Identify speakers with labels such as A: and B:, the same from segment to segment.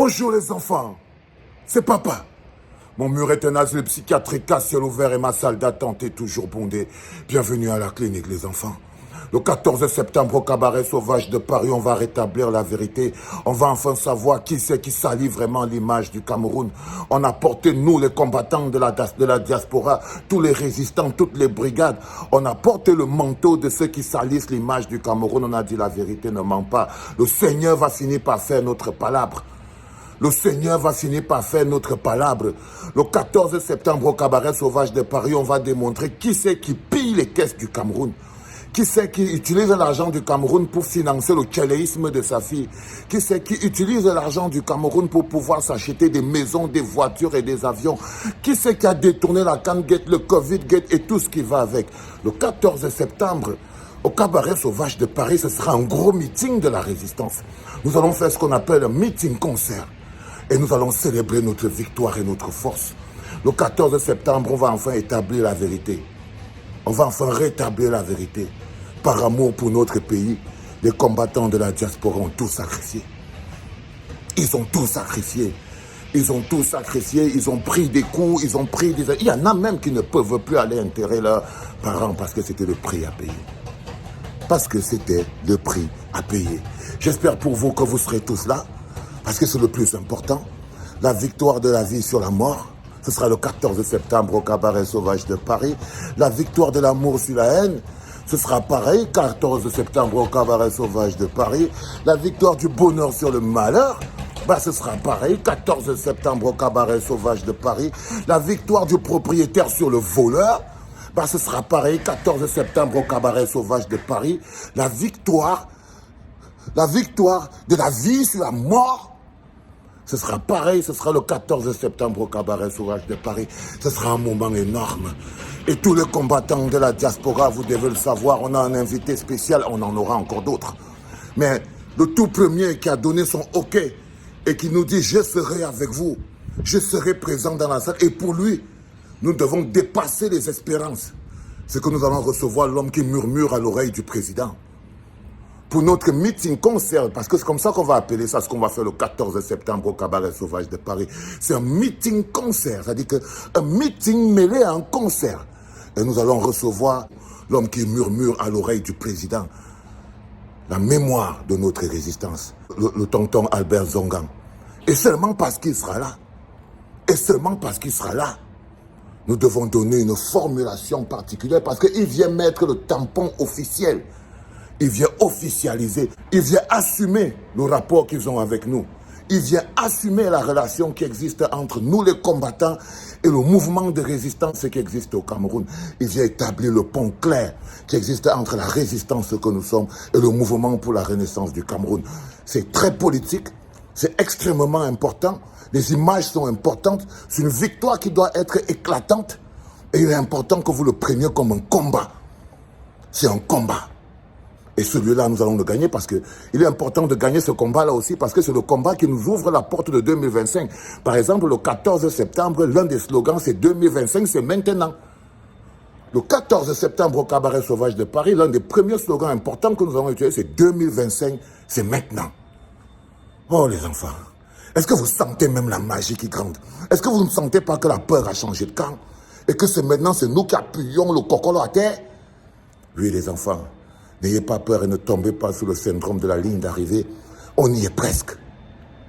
A: Bonjour les enfants, c'est papa. Mon mur est un asile psychiatrique à ciel ouvert et ma salle d'attente est toujours bondée. Bienvenue à la clinique les enfants. Le 14 septembre au cabaret sauvage de Paris, on va rétablir la vérité. On va enfin savoir qui c'est qui salit vraiment l'image du Cameroun. On a porté, nous les combattants de la diaspora, tous les résistants, toutes les brigades. On a porté le manteau de ceux qui salissent l'image du Cameroun. On a dit la vérité ne ment pas. Le Seigneur va finir par faire notre palabre. Le Seigneur va finir par faire notre palabre. Le 14 septembre au cabaret sauvage de Paris, on va démontrer qui c'est qui pille les caisses du Cameroun. Qui c'est qui utilise l'argent du Cameroun pour financer le tchéléisme de sa fille? Qui c'est qui utilise l'argent du Cameroun pour pouvoir s'acheter des maisons, des voitures et des avions? Qui c'est qui a détourné la Can-Gate, le Covid-Gate et tout ce qui va avec? Le 14 septembre, au cabaret sauvage de Paris, ce sera un gros meeting de la résistance. Nous allons faire ce qu'on appelle un meeting-concert. Et nous allons célébrer notre victoire et notre force. Le 14 septembre, on va enfin établir la vérité. On va enfin rétablir la vérité. Par amour pour notre pays, les combattants de la diaspora ont tout sacrifié. Ils ont tout sacrifié. Ils ont tout sacrifié, ils ont pris des coups, ils ont pris des... Il y en a même qui ne peuvent plus aller enterrer leurs parents parce que c'était le prix à payer. Parce que c'était le prix à payer. J'espère pour vous que vous serez tous là. Parce que c'est le plus important. La victoire de la vie sur la mort, ce sera le 14 septembre au cabaret sauvage de Paris. La victoire de l'amour sur la haine, ce sera pareil, 14 septembre au cabaret sauvage de Paris. La victoire du bonheur sur le malheur, ce sera pareil, 14 septembre au cabaret sauvage de Paris. La victoire du propriétaire sur le voleur, ce sera pareil, 14 septembre au cabaret sauvage de Paris. La victoire de la vie sur la mort, ce sera pareil, ce sera le 14 septembre au cabaret sauvage de Paris. Ce sera un moment énorme. Et tous les combattants de la diaspora, vous devez le savoir, on a un invité spécial, on en aura encore d'autres. Mais le tout premier qui a donné son OK et qui nous dit « Je serai avec vous, je serai présent dans la salle ». Et pour lui, nous devons dépasser les espérances. C'est que nous allons recevoir l'homme qui murmure à l'oreille du président. Pour notre meeting-concert, parce que c'est comme ça qu'on va appeler ça, ce qu'on va faire le 14 septembre au cabaret sauvage de Paris. C'est un meeting-concert, c'est-à-dire qu'un meeting mêlé à un concert. Et nous allons recevoir l'homme qui murmure à l'oreille du président. La mémoire de notre résistance, le tonton Albert Zongan. Et seulement parce qu'il sera là, nous devons donner une formulation particulière parce qu'il vient mettre le tampon officiel. Il vient officialiser, il vient assumer le rapport qu'ils ont avec nous. Il vient assumer la relation qui existe entre nous les combattants et le mouvement de résistance qui existe au Cameroun. Il vient établir le pont clair qui existe entre la résistance que nous sommes et le mouvement pour la renaissance du Cameroun. C'est très politique, c'est extrêmement important. Les images sont importantes. C'est une victoire qui doit être éclatante. Et il est important que vous le preniez comme un combat. C'est un combat. Et celui-là, nous allons le gagner parce qu'il est important de gagner ce combat-là aussi parce que c'est le combat qui nous ouvre la porte de 2025. Par exemple, le 14 septembre, l'un des slogans, c'est 2025, c'est maintenant. Le 14 septembre au cabaret sauvage de Paris, l'un des premiers slogans importants que nous avons utilisé, c'est 2025, c'est maintenant. Oh les enfants, est-ce que vous sentez même la magie qui grande? Est-ce que vous ne sentez pas que la peur a changé de camp? Et que c'est maintenant, c'est nous qui appuyons le cocolo à terre? Oui les enfants. N'ayez pas peur et ne tombez pas sous le syndrome de la ligne d'arrivée. On y est presque.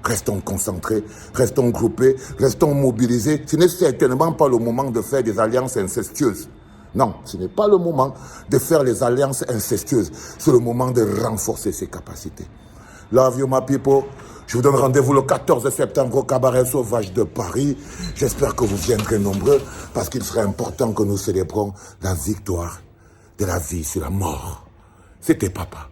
A: Restons concentrés, restons groupés, restons mobilisés. Ce n'est certainement pas le moment de faire des alliances incestueuses. Non, ce n'est pas le moment de faire les alliances incestueuses. C'est le moment de renforcer ses capacités. Love you, my people. Je vous donne rendez-vous le 14 septembre au cabaret sauvage de Paris. J'espère que vous viendrez nombreux parce qu'il serait important que nous célébrons la victoire de la vie sur la mort. C'était papa.